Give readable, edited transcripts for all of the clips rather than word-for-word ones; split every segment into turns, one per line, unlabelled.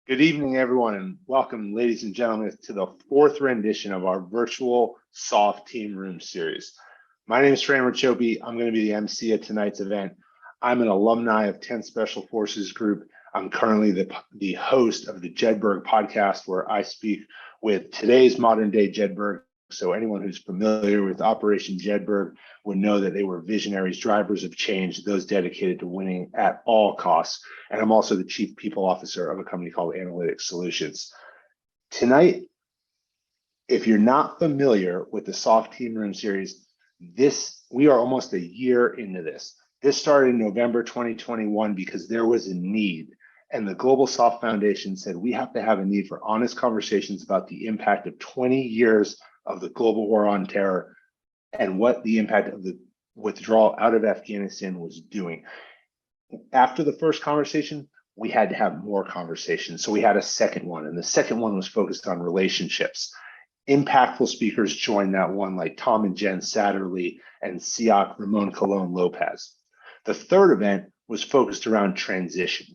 Good evening, everyone, and welcome, ladies and gentlemen, to the fourth rendition of our virtual SOF Team Room series. My name is Fran Rachopi. I'm going to be the MC at tonight's event. I'm an alumni of 10th Special Forces Group. I'm currently the host of the Jedburgh podcast, where I speak with today's modern day Jedburgh. So anyone who's familiar with Operation Jedburgh would know that they were visionaries, drivers of change, those dedicated to winning at all costs. And I'm also the chief people officer of a company called Analytics Solutions. Tonight, if you're not familiar with the SOF Team Room series, we are almost a year into this. This started in November 2021 because there was a need. And the Global SOF Foundation said we have to have a need for honest conversations about the impact of 20 years of the global war on terror and what the impact of the withdrawal out of Afghanistan was doing. After the first conversation, we had to have more conversations. So we had a second one, and the second one was focused on relationships. Impactful speakers joined that one, like Tom and Jen Satterley and Siak Ramon Colon Lopez. The third event was focused around transition.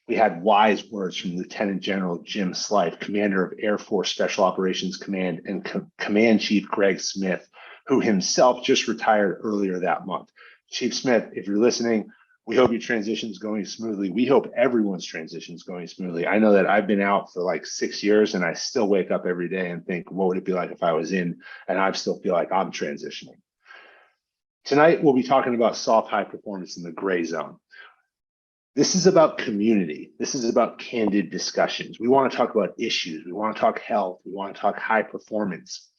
We had wise words from Lieutenant General Jim Slife, commander of Air Force Special Operations Command, and Command Chief Greg Smith, who himself just retired earlier that month. Chief Smith, if you're listening, we hope your transition is going smoothly. We hope everyone's transition is going smoothly. I know that I've been out for like 6 years, and I still wake up every day and think, what would it be like if I was in? And I still feel like I'm transitioning. Tonight, we'll be talking about SOF high performance in the gray zone. This is about community. This is about candid discussions. We want to talk about issues. We want to talk health. We want to talk high performance.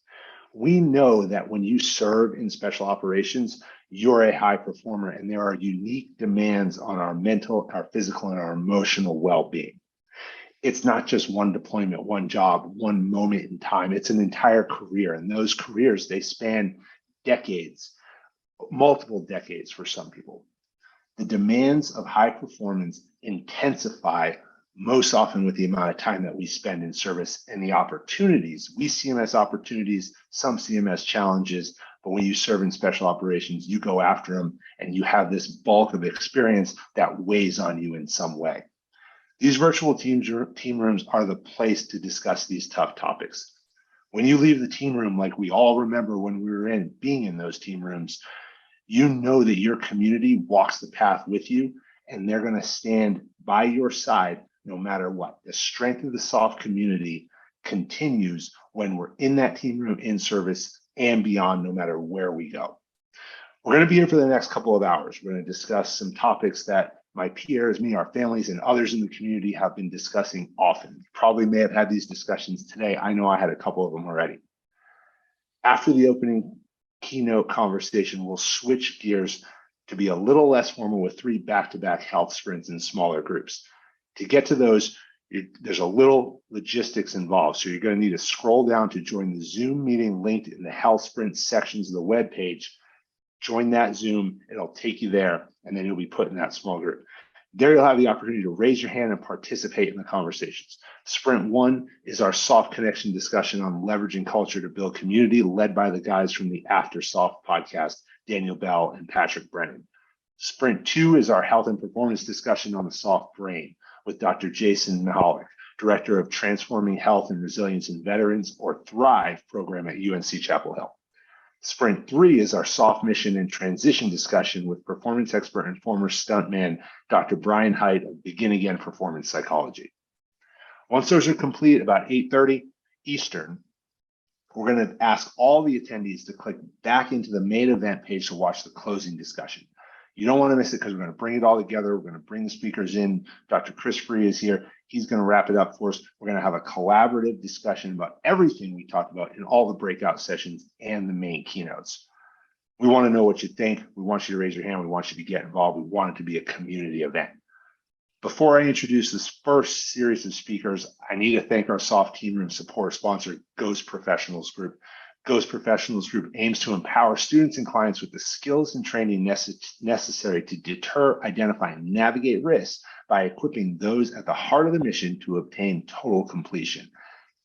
We know that when you serve in special operations, you're a high performer, and there are unique demands on our mental, our physical, and our emotional well-being. It's not just one deployment, one job, one moment in time. It's an entire career, and those careers, they span decades, multiple decades for some people. The demands of high performance intensify most often with the amount of time that we spend in service and the opportunities. We see them as opportunities, some see them as challenges, but when you serve in special operations, you go after them and you have this bulk of experience that weighs on you in some way. These virtual team rooms are the place to discuss these tough topics. When you leave the team room, like we all remember when we were being in those team rooms, you know that your community walks the path with you, and they're going to stand by your side no matter what. The strength of the SOF community continues when we're in that team room, in service, and beyond, no matter where we go. We're going to be here for the next couple of hours. We're going to discuss some topics that my peers, me, our families, and others in the community have been discussing often. You probably may have had these discussions today. I know I had a couple of them already. After the opening keynote conversation, we'll switch gears to be a little less formal with 3 back-to-back health sprints in smaller groups. To get to those, there's a little logistics involved. So you're going to need to scroll down to join the Zoom meeting linked in the health sprint sections of the web page. Join that Zoom, it'll take you there, and then you'll be put in that small group. There you'll have the opportunity to raise your hand and participate in the conversations. Sprint 1 is our SOF connection discussion on leveraging culture to build community, led by the guys from the After SOF podcast, Daniel Bell and Patrick Brennan. Sprint 2 is our health and performance discussion on the SOF brain with Dr. Jason Mihalik, Director of Transforming Health and Resilience in Veterans, or THRIVE program at UNC Chapel Hill. Sprint 3 is our SOF mission and transition discussion with performance expert and former stuntman, Dr. Brian Haidt of Begin Again Performance Psychology. Once those are complete, about 8:30 Eastern, we're going to ask all the attendees to click back into the main event page to watch the closing discussion. You don't want to miss it because we're going to bring it all together. We're going to bring the speakers in. Dr. Chris Free is here. He's going to wrap it up for us. We're going to have a collaborative discussion about everything we talked about in all the breakout sessions and the main keynotes. We want to know what you think. We want you to raise your hand. We want you to get involved. We want it to be a community event. Before I introduce this first series of speakers, I need to thank our SOF Team Room support sponsor, Ghost Professionals Group. Ghost Professionals Group aims to empower students and clients with the skills and training necessary to deter, identify, and navigate risks by equipping those at the heart of the mission to obtain total completion.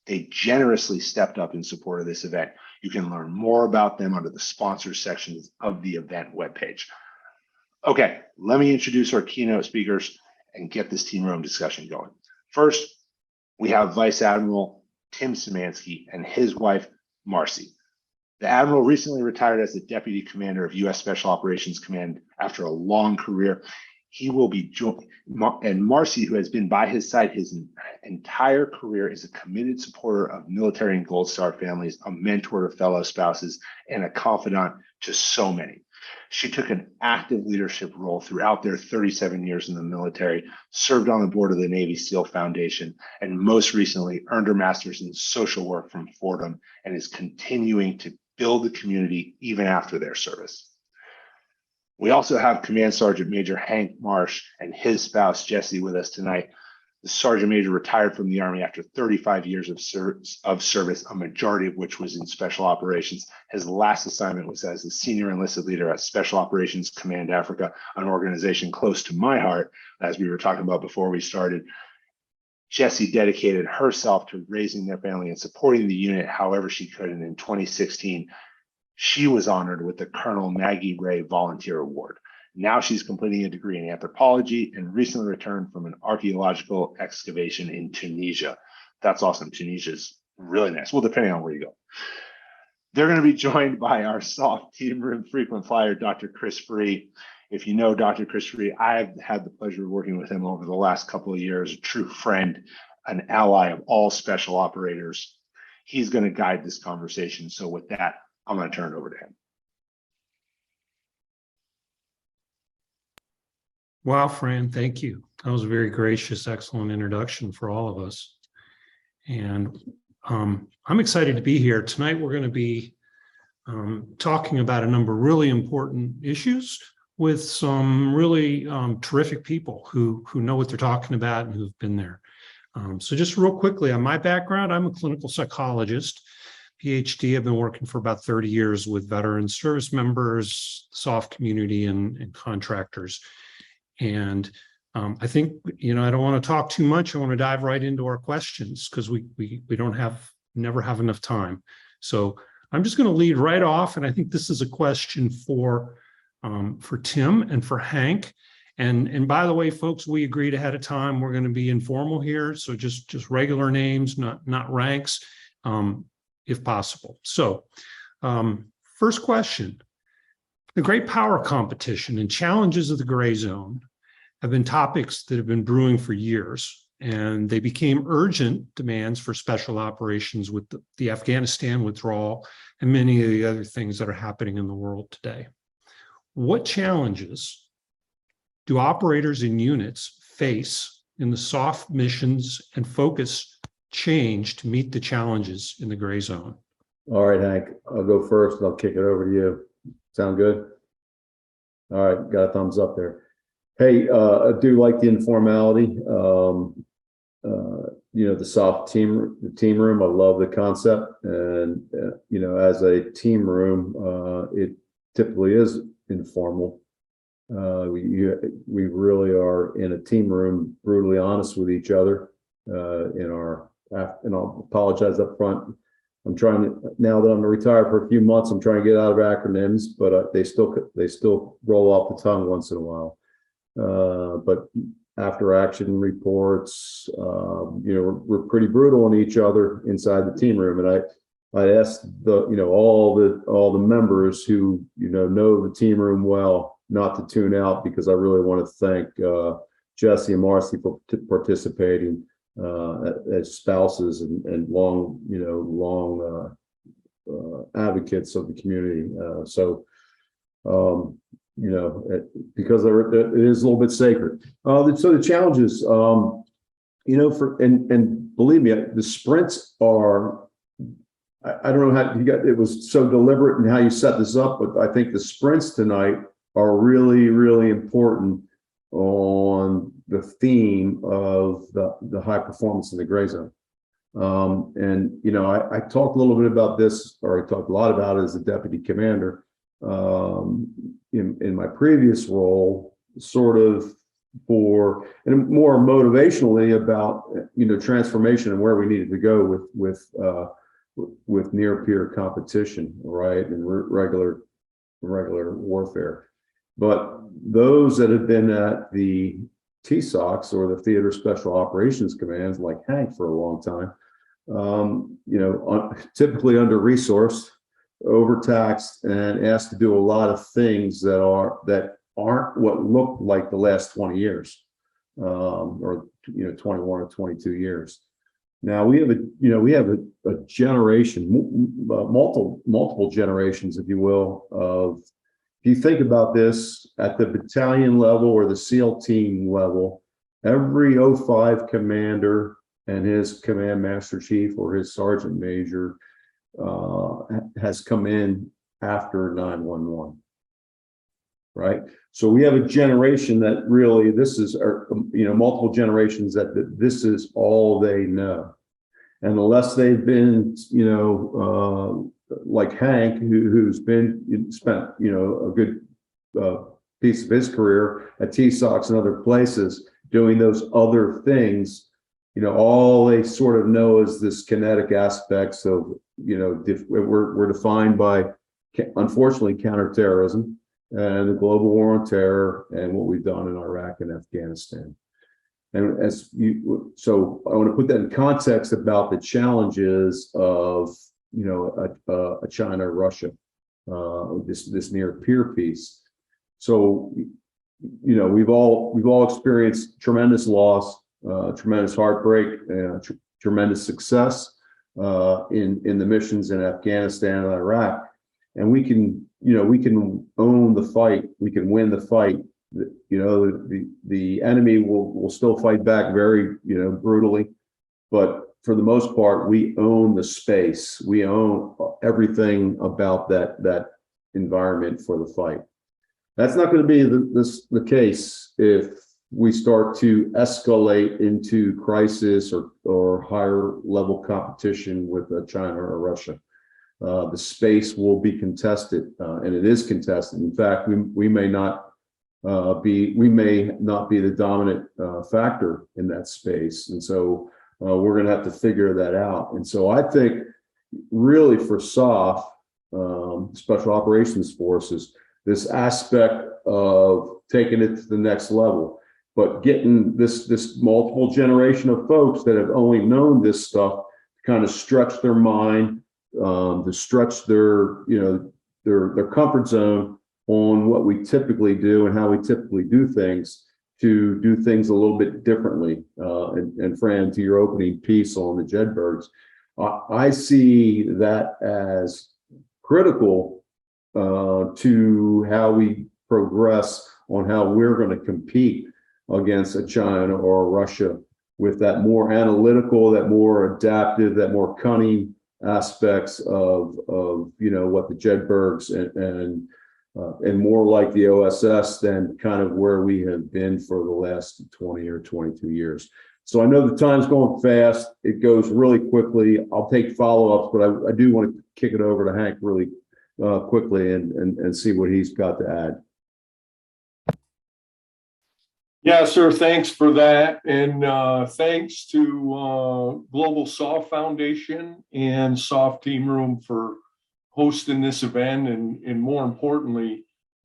They generously stepped up in support of this event. You can learn more about them under the sponsors sections of the event webpage. Okay, let me introduce our keynote speakers and get this team room discussion going. First, We have Vice Admiral Tim Szymanski and his wife, Marci. The Admiral recently retired as the Deputy Commander of U.S. Special Operations Command after a long career. He will be joined, and Marci, who has been by his side his entire career, is a committed supporter of military and Gold Star families, a mentor to fellow spouses, and a confidant to so many. She took an active leadership role throughout their 37 years in the military, served on the board of the Navy SEAL Foundation, and most recently earned her master's in social work from Fordham, and is continuing to build the community even after their service. We also have Command Sergeant Major Hank Marsh and his spouse, Jessie, with us tonight. The Sergeant Major retired from the Army after 35 years of service, a majority of which was in Special Operations. His last assignment was as a senior enlisted leader at Special Operations Command Africa, an organization close to my heart, as we were talking about before we started. Jessie dedicated herself to raising their family and supporting the unit however she could, and in 2016, she was honored with the Colonel Maggie Ray Volunteer Award. Now she's completing a degree in anthropology and recently returned from an archaeological excavation in Tunisia. That's awesome. Tunisia's really nice. Well, depending on where you go. They're going to be joined by our SOF team room frequent flyer, Dr. Chris Free. If you know Dr. Chris Free, I've had the pleasure of working with him over the last couple of years, a true friend, an ally of all special operators. He's going to guide this conversation. So with that, I'm going to turn it over to him.
Wow, Fran, thank you. That was a very gracious, excellent introduction for all of us. And I'm excited to be here. Tonight, we're going to be talking about a number of really important issues with some really terrific people who know what they're talking about and who've been there. So just real quickly on my background, I'm a clinical psychologist, PhD. I've been working for about 30 years with veteran service members, SOF community, and contractors. And I think, I don't want to talk too much. I want to dive right into our questions because we never have enough time. So I'm just going to lead right off. And I think this is a question for Tim and for Hank. And by the way, folks, we agreed ahead of time. We're going to be informal here. So just regular names, not ranks, if possible. So first question. The great power competition and challenges of the gray zone have been topics that have been brewing for years, and they became urgent demands for special operations with the Afghanistan withdrawal and many of the other things that are happening in the world today. What challenges do operators and units face in the SOF missions and focus change to meet the challenges in the gray zone?
All right, Hank, I'll go first and I'll kick it over to you. Sound good? All right, got a thumbs up there. Hey, I do like the informality. The SOF the team room, I love the concept. And, as a team room, it typically is informal. We really are in a team room, brutally honest with each other and I'll apologize up front. I'm trying to, now that I'm retired for a few months, I'm trying to get out of acronyms, but they still roll off the tongue once in a while. But after action reports, we're pretty brutal on each other inside the team room. And I asked all the members who, know the team room well, not to tune out, because I really want to thank Jessie and Marci for participating as spouses and long advocates of the community. Because it is a little bit sacred. So the challenges, and believe me, the sprints are, I don't know how it was so deliberate in how you set this up, but I think the sprints tonight are really, really important on the theme of the high performance in the gray zone. I talked a little bit about this, or I talked a lot about it as a deputy commander in my previous role, sort of and more motivationally about transformation and where we needed to go with near peer competition, right, and regular warfare. But those that have been at the TSOCs, or the Theater Special Operations Commands, like Hank for a long time, typically under-resourced, overtaxed, and asked to do a lot of things that aren't what looked like the last 20 years, or 21 or 22 years. Now we have a generation, multiple generations, if you will, of, if you think about this at the battalion level or the SEAL team level, every 05 commander and his command master chief or his sergeant major has come in after 9/11, right? So we have a generation that really, this is, multiple generations that this is all they know. And unless they've been, like Hank, who's spent, a good piece of his career at TSOCs and other places doing those other things, all they sort of know is this kinetic aspects of, we're defined by, unfortunately, counterterrorism and the global war on terror and what we've done in Iraq and Afghanistan. And so I want to put that in context about the challenges of, a China, Russia, this near peer peace. So, we've all experienced tremendous loss, tremendous heartbreak, tremendous success in the missions in Afghanistan and Iraq, and we can own the fight. We can win the fight. The enemy will still fight back very brutally, but for the most part, we own the space. We own everything about that environment for the fight. That's not going to be the case if we start to escalate into crisis or higher level competition with China or Russia. The space will be contested, and it is contested. In fact, we may not be the dominant factor in that space, and so we're going to have to figure that out. And so I think really for SOF, Special Operations Forces, this aspect of taking it to the next level, but getting this multiple generation of folks that have only known this stuff to kind of stretch their mind, to stretch their comfort zone on what we typically do and how we typically do things, to do things a little bit differently. And Fran, to your opening piece on the Jedburghs, I see that as critical to how we progress on how we're going to compete against a China or a Russia, with that more analytical, that more adaptive, that more cunning aspects of what the Jedburghs and more like the OSS than kind of where we have been for the last 20 or 22 years. So I know the time's going fast. It goes really quickly. I'll take follow-ups, but I do want to kick it over to Hank really quickly and see what he's got to add.
Yeah, sir. Thanks for that. And thanks to Global SOF Foundation and SOF Team Room for hosting this event, and more importantly,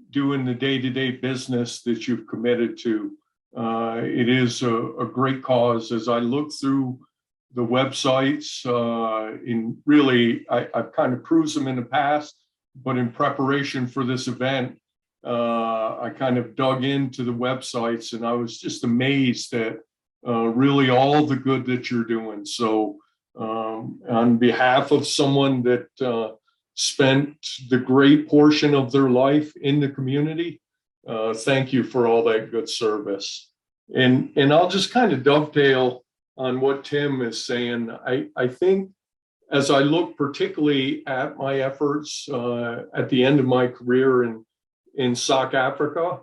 doing the day-to-day business that you've committed to. It is a great cause. As I look through the websites, I've kind of cruised them in the past, but in preparation for this event, I kind of dug into the websites, and I was just amazed at really all the good that you're doing. So on behalf of someone that spent the great portion of their life in the community, thank you for all that good service. And I'll just kind of dovetail on what Tim is saying. I think as I look particularly at my efforts at the end of my career in SOC Africa,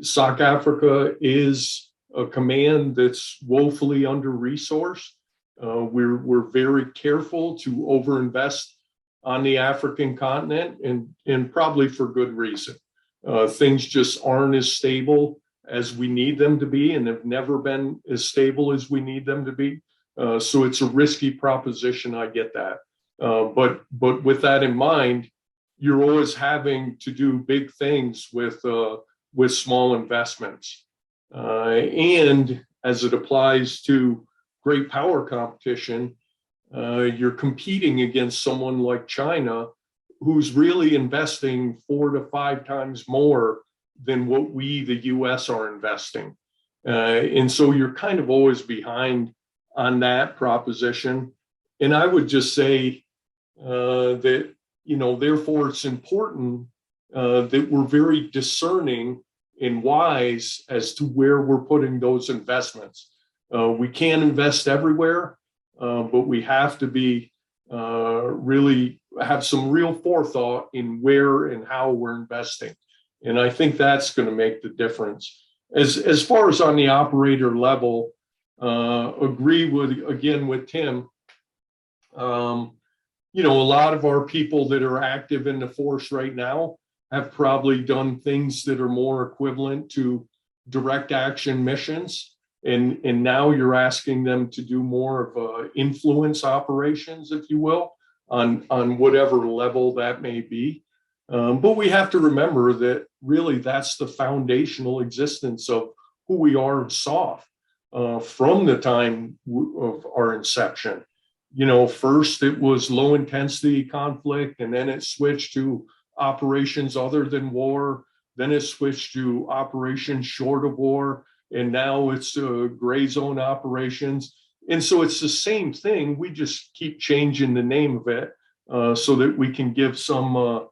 SOC Africa is a command that's woefully under-resourced. We're very careful to overinvest on the African continent, and probably for good reason. Things just aren't as stable as we need them to be, and have never been as stable as we need them to be. So it's a risky proposition, I get that. But with that in mind, you're always having to do big things with small investments. And as it applies to great power competition, you're competing against someone like China, who's really investing 4 to 5 times more than what we, the US, are investing. And so you're kind of always behind on that proposition. And I would just say that, therefore it's important that we're very discerning and wise as to where we're putting those investments. We can't invest everywhere, but we have to be really have some real forethought in where and how we're investing. And I think that's going to make the difference. As far as on the operator level, agree with Tim. A lot of our people that are active in the force right now have probably done things that are more equivalent to direct action missions. And now you're asking them to do more of influence operations, if you will, on whatever level that may be. But we have to remember that really that's the foundational existence of who we are in SOF from the time of our inception. First it was low intensity conflict, and then it switched to operations other than war. Then it switched to operations short of war, and now it's gray zone operations. And so it's the same thing. We just keep changing the name of it so that we can give some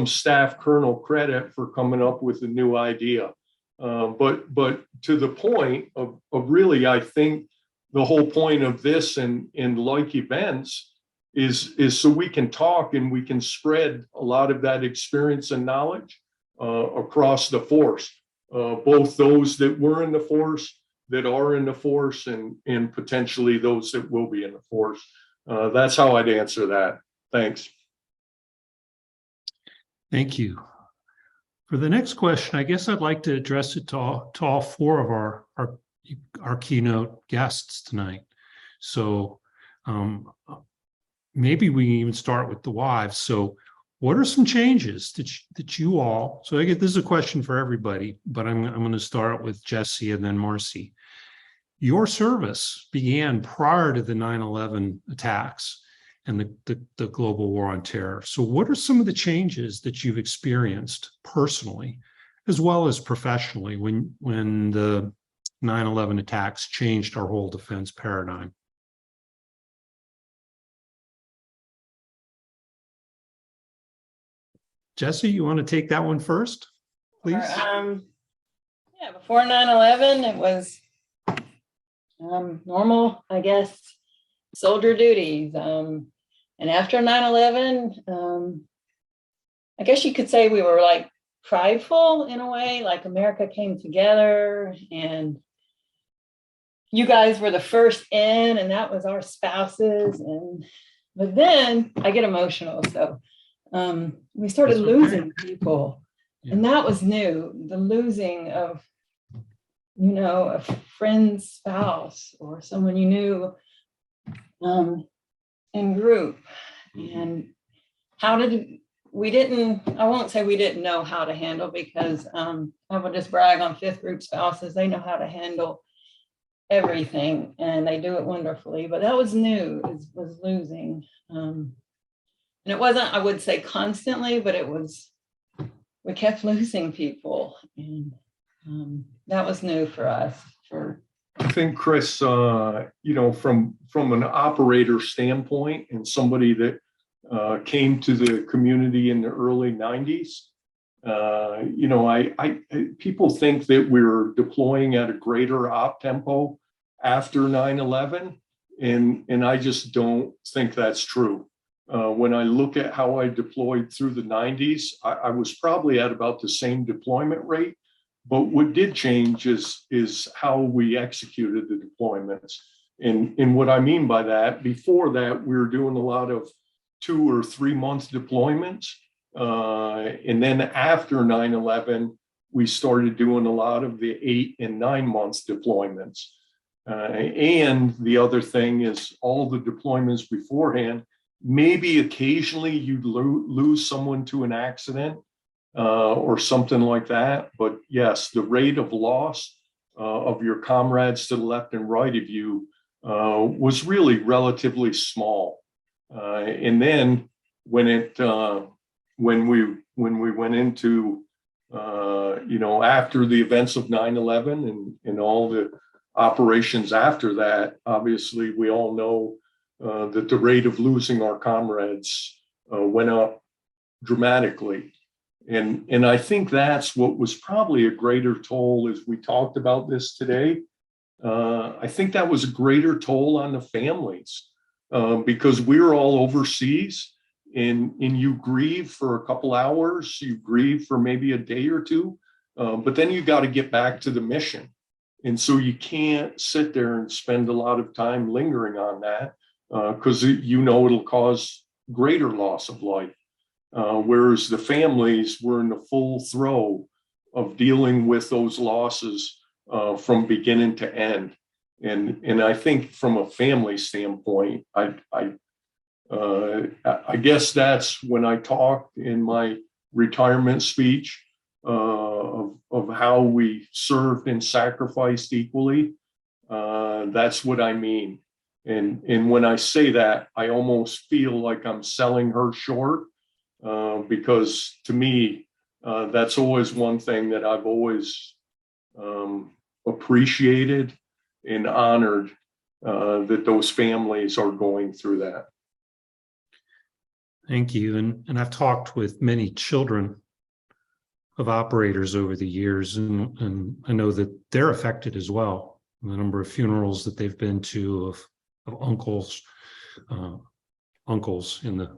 staff colonel credit for coming up with a new idea. But to the point of really, I think the whole point of this and like events is so we can talk and we can spread a lot of that experience and knowledge across the force, both those that were in the force, that are in the force, and potentially those that will be in the force. That's how I'd answer that. Thanks.
Thank you. For the next question, I guess I'd like to address it to all 4 of our keynote guests tonight. So maybe we can even start with the wives. So what are some changes that you all, so I get this is a question for everybody, but I'm going to start with Jesse and then Marci. Your service began prior to the 9/11 attacks and the global war on terror. So what are some of the changes that you've experienced personally, as well as professionally, when the 9/11 attacks changed our whole defense paradigm? Jesse, you want to take that one first, please?
Yeah, before 9/11, it was normal, I guess, soldier duties. And after 9/11, I guess you could say we were like prideful in a way, like America came together and you guys were the first in, and that was our spouses. But then I get emotional. So we started losing people, and that was new. The losing of, a friend's spouse or someone you knew in group. And I won't say we didn't know how to handle, because I would just brag on 5th group spouses. They know how to handle everything and they do it wonderfully. But that was new, was losing. And it wasn't, I would say, constantly, but we kept losing people. And that was new for us.
I think, Chris, from an operator standpoint and somebody that came to the community in the early 90s, people think that we're deploying at a greater op tempo after 9/11, and I just don't think that's true. When I look at how I deployed through the 90s, I was probably at about the same deployment rate. But what did change is how we executed the deployments. And what I mean by that, before that, we were doing a lot of 2 or 3 month deployments. And then after 9/11, we started doing a lot of the 8 and 9 months deployments. And the other thing is all the deployments beforehand, maybe occasionally you'd lose someone to an accident or something like that. But yes, the rate of loss of your comrades to the left and right of you was really relatively small. And then when we went into after the events of 9/11 and all the operations after that, obviously we all know that the rate of losing our comrades went up dramatically. And I think that's what was probably a greater toll as we talked about this today. I think that was a greater toll on the families because we're all overseas and you grieve for a couple hours, you grieve for maybe a day or two, but then you got to get back to the mission. And so you can't sit there and spend a lot of time lingering on that because it'll cause greater loss of life. Whereas the families were in the full throe of dealing with those losses from beginning to end. And I think from a family standpoint, I guess that's when I talked in my retirement speech of how we served and sacrificed equally. That's what I mean. And when I say that, I almost feel like I'm selling her short because to me, that's always one thing that I've always appreciated and honored that those families are going through that.
Thank you. And I've talked with many children of operators over the years, and I know that they're affected as well. The number of funerals that they've been to of uncles in the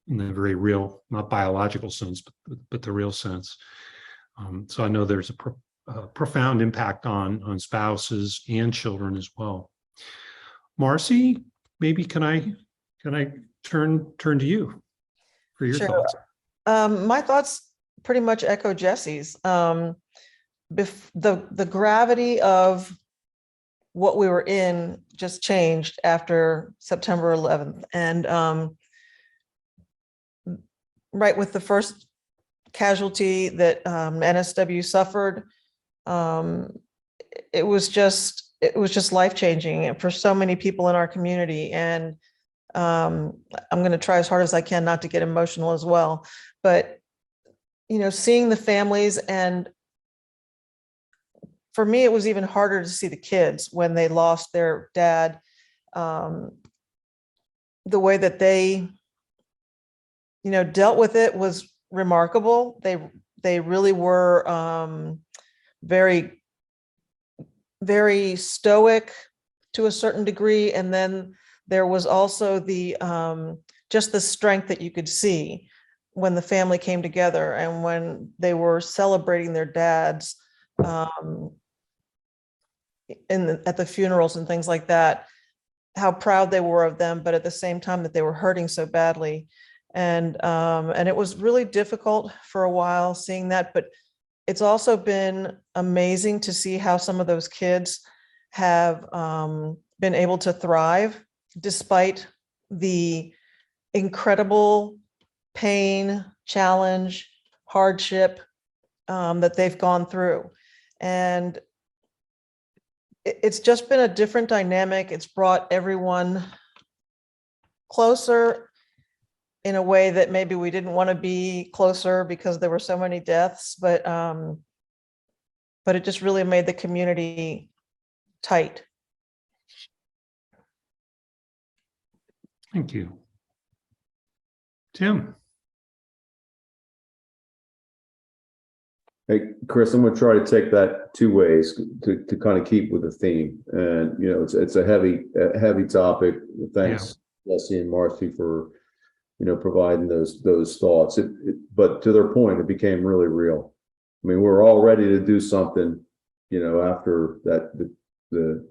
in the very real, not biological sense, but the real sense. So I know there's a profound impact on spouses and children as well. Marci, maybe can I turn to you for your thoughts?
My thoughts pretty much echo Jesse's. The gravity of what we were in just changed after September 11th. And right with the first casualty that NSW suffered, it was just life-changing for so many people in our community. And I'm going to try as hard as I can not to get emotional as well. But, seeing the families, and for me, it was even harder to see the kids when they lost their dad. The way that they, dealt with it was remarkable. They really were very, very stoic to a certain degree. And then there was also the just the strength that you could see when the family came together and when they were celebrating their dads at the funerals and things like that, how proud they were of them, but at the same time that they were hurting so badly. And it was really difficult for a while seeing that, but it's also been amazing to see how some of those kids have been able to thrive despite the incredible pain, challenge, hardship that they've gone through. And it's just been a different dynamic. It's brought everyone closer in a way that maybe we didn't want to be closer because there were so many deaths, but it just really made the community tight.
Thank you. Tim.
Hey, Chris, I'm going to try to take that two ways to kind of keep with the theme. And, it's a heavy topic. Thanks, Jesse and Marci, for, providing those thoughts. But to their point, it became really real. I mean, we're all ready to do something, after that, the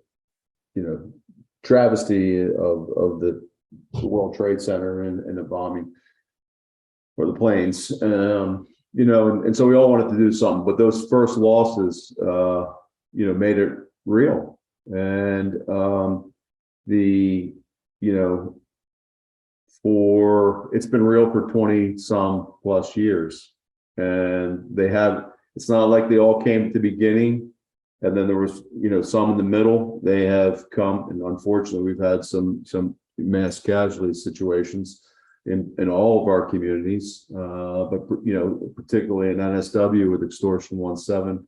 travesty of the World Trade Center and the bombing, or the planes. And so we all wanted to do something, but those first losses, made it real. And it's been real for 20 some plus years. And it's not like they all came at the beginning And then there was, some in the middle. They have come, and unfortunately, we've had some mass casualty situations in all of our communities, but particularly in NSW with extortion 1-7.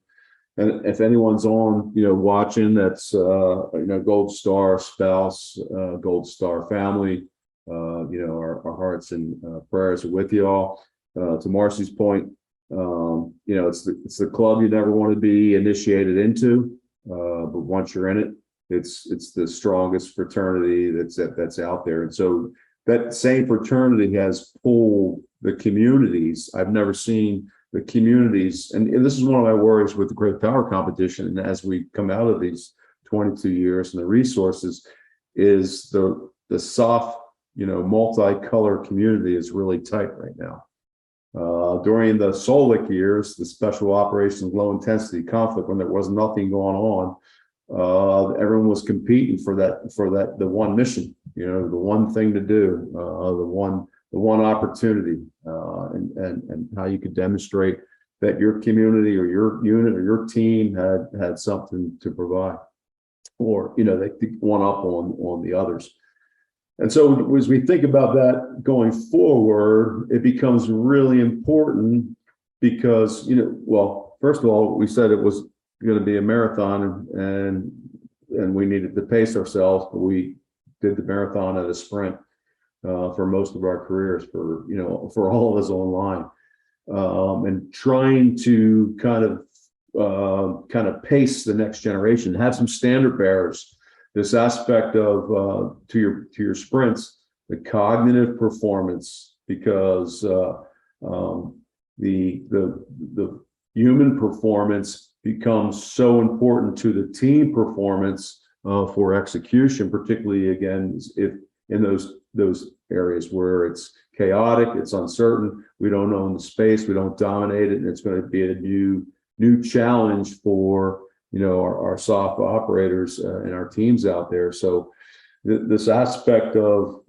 And if anyone's on, watching, that's Gold Star spouse, Gold Star family, our hearts and prayers are with you all. To Marci's point, it's the club you never want to be initiated into, but once you're in it, it's the strongest fraternity that's out there. And so that same fraternity has pulled the communities. I've never seen the communities, and this is one of my worries with the great power competition. And as we come out of these 22 years and the resources, is the soft, multicolor community is really tight right now. During the Solic years, the special operations low intensity conflict, when there was nothing going on, everyone was competing for the one mission, the one thing to do, the one opportunity, and how you could demonstrate that your community or your unit or your team had something to provide, or they could one up on the others. And so as we think about that going forward, it becomes really important because, first of all, we said it was going to be a marathon and we needed to pace ourselves, but we did the marathon at a sprint for most of our careers, for all of us online, and trying to kind of pace the next generation, have some standard bearers. This aspect of to your sprints, the cognitive performance, because the human performance becomes so important to the team performance for execution, particularly again if in those areas where it's chaotic, it's uncertain, we don't own the space, we don't dominate it, and it's going to be a new challenge for our SOF operators and our teams out there. So this aspect of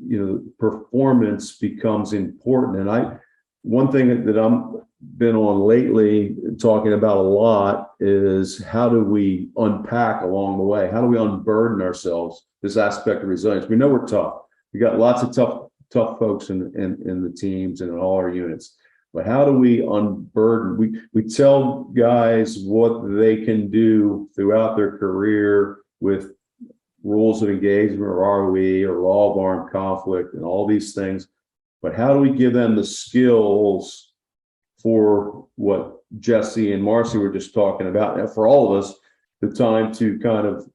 performance becomes important. And one thing that I'm been on lately, talking about a lot, is how do we unpack along the way? How do we unburden ourselves this aspect of resilience? We know we're tough. We got lots of tough folks in the teams and in all our units. But how do we unburden? We tell guys what they can do throughout their career with rules of engagement or ROE or law of armed conflict and all these things. But how do we give them the skills for what Jesse and Marci were just talking about, and for all of us, the time to kind of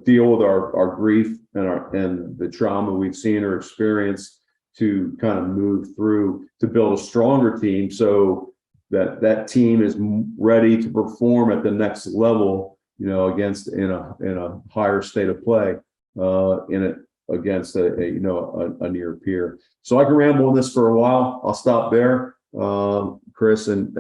deal with our grief and the trauma we've seen or experienced, to kind of move through to build a stronger team so that team is ready to perform at the next level, against in a higher state of play, against a near peer. So I can ramble on this for a while. I'll stop there, Chris, and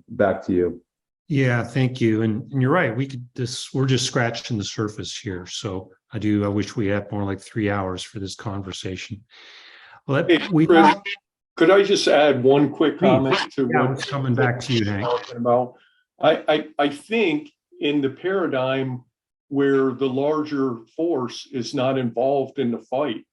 back to you.
Yeah, thank you. And you're right. We're just scratching the surface here. So I wish we had more like 3 hours for this conversation. Well,
Chris, could I just add one quick comment to
what's coming back to you, Hank?
About? I think in the paradigm where the larger force is not involved in the fight,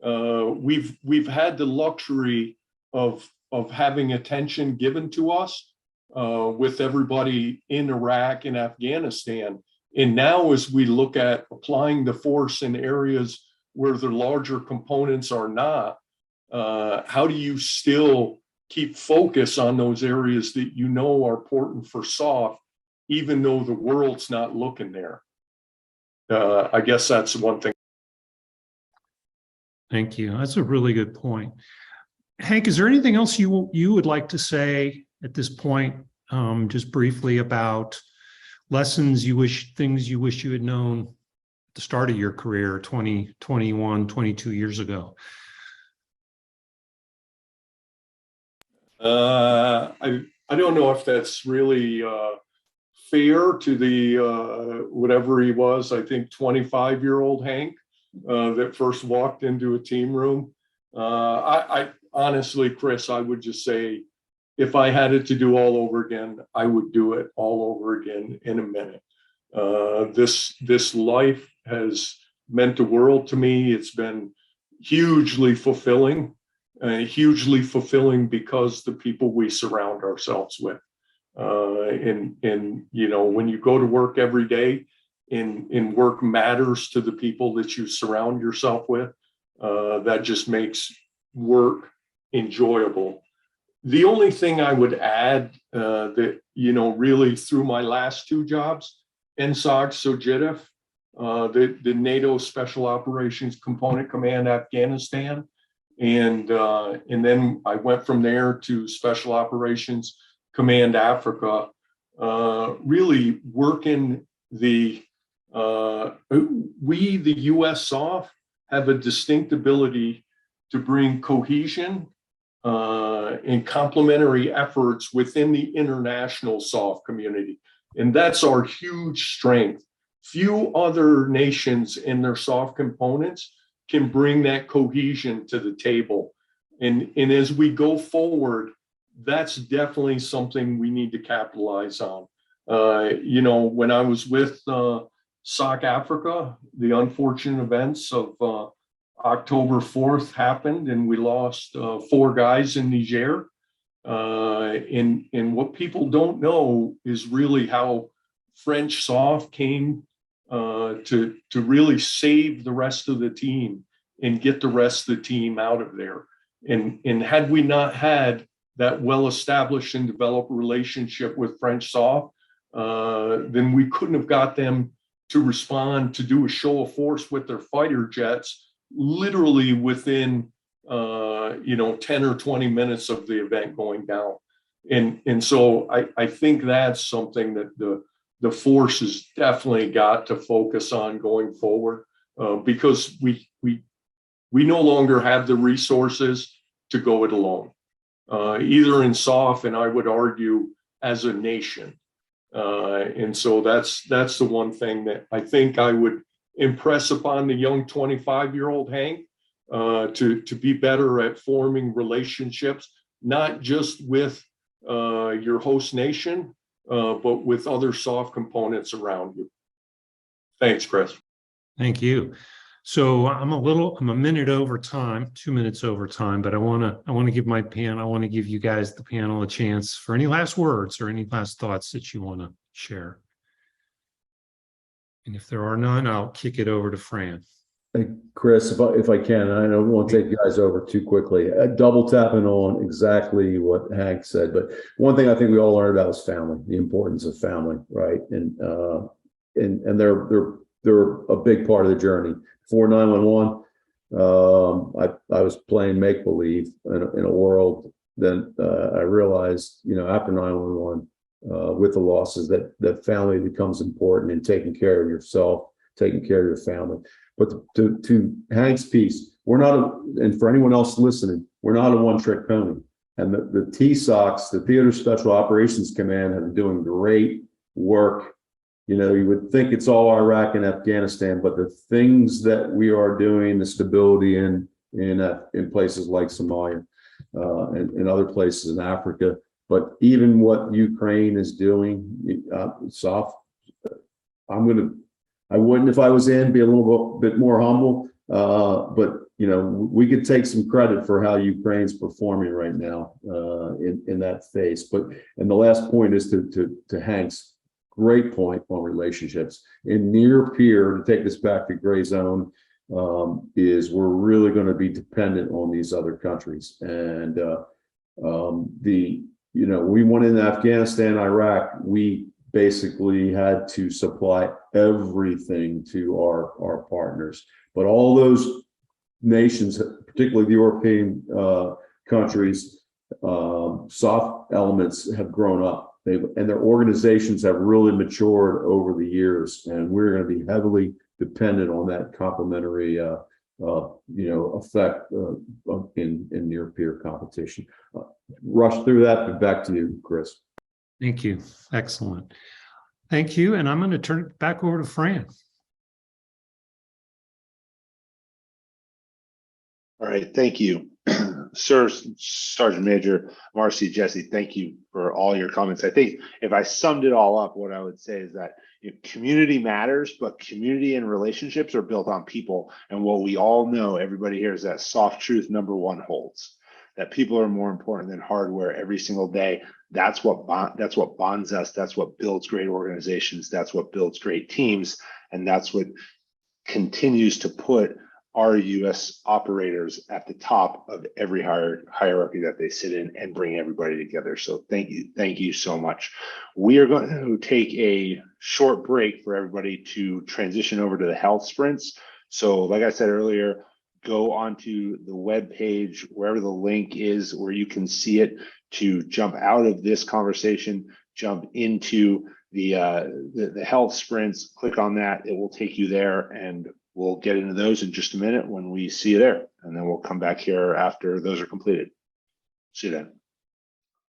we've had the luxury of having attention given to us with everybody in Iraq and Afghanistan. And now as we look at applying the force in areas where the larger components are not, how do you still keep focus on those areas that are important for SOF, even though the world's not looking there? I guess that's one thing.
Thank you. That's a really good point. Hank, is there anything else you would like to say at this point, just briefly, about things you wish you had known at the start of your career 20, 21, 22 years ago?
I don't know if that's really fair to the whatever he was, I think 25-year-old Hank that first walked into a team room. I honestly, Chris, I would just say, if I had it to do all over again, I would do it all over again in a minute. This life has meant the world to me. It's been hugely fulfilling because the people we surround ourselves with. And you know, when you go to work every day, and work matters to the people that you surround yourself with, that just makes work enjoyable. The only thing I would add, that, you know, really through my last two jobs, NSOG SOJIDF, the NATO Special Operations Component Command Afghanistan, and then I went from there to Special Operations Command Africa, really working the US SOF have a distinct ability to bring cohesion and complementary efforts within the international SOF community. And that's our huge strength. Few other nations in their SOF components can bring that cohesion to the table. And as we go forward, that's definitely something we need to capitalize on. You know, when I was with SOC Africa, the unfortunate events of October 4th happened, and we lost 4 guys in Niger. And what people don't know is really how French SOF came to really save the rest of the team and get the rest of the team out of there. And had we not had that well-established and developed relationship with French SOF, then we couldn't have got them to respond to do a show of force with their fighter jets literally within 10 or 20 minutes of the event going down. And so I think that's something that the force has definitely got to focus on going forward, because we no longer have the resources to go it alone, either in SOF and I would argue as a nation. And so that's the one thing that I think I would impress upon the young 25-year-old Hank, to be better at forming relationships, not just with your host nation, but with other SOF components around you. Thanks, Chris.
Thank you. So I'm a minute over time, 2 minutes over time, but I want to give you guys, the panel, a chance for any last words or any last thoughts that you want to share. And if there are none, I'll kick it over to Fran.
Hey, Chris, if I can, I don't want to take you guys over too quickly. Double tapping on exactly what Hank said, but one thing I think we all learned about is family, the importance of family, right? And they're a big part of the journey. Before 911, I was playing make believe in a world. Then I realized, after 911, with the losses, that family becomes important in taking care of yourself, taking care of your family. But to Hank's piece, we're not, and for anyone else listening, we're not a one-trick pony. And the TSOCs, the Theater Special Operations Command, have been doing great work. You would think it's all Iraq and Afghanistan, but the things that we are doing, the stability in places like Somalia and other places in Africa, but even what Ukraine is doing, SOF, I wouldn't, if I was in, be a little bit more humble, but we could take some credit for how Ukraine's performing right now in that phase. And the last point is to Hank's great point on relationships. In near peer, to take this back to Gray Zone, is we're really going to be dependent on these other countries. And we went into Afghanistan, Iraq, we basically had to supply everything to our partners. But all those nations, particularly the European countries, soft elements have grown up. And their organizations have really matured over the years, and we're going to be heavily dependent on that complementary effect in near peer competition. Rush through that, but back to you, Chris.
Thank you. Excellent. Thank you. And I'm going to turn it back over to Fran.
All right. Thank you. Sir Sergeant Major Marci, Jesse, thank you for all your comments. I think if I summed it all up, what I would say is that community matters, but community and relationships are built on people. And what we all know, everybody here, is that soft truth number one holds. That people are more important than hardware every single day. That's what bonds us. That's what builds great organizations. That's what builds great teams, and that's what continues to put our U.S. operators at the top of every hierarchy that they sit in and bring everybody together. So thank you so much. We are going to take a short break for everybody to transition over to the health sprints. So like I said earlier, go onto the web page, wherever the link is, where you can see it, to jump out of this conversation, jump into the health sprints. Click on that; it will take you there, and we'll get into those in just a minute when we see you there, and then we'll come back here after those are completed. See you then.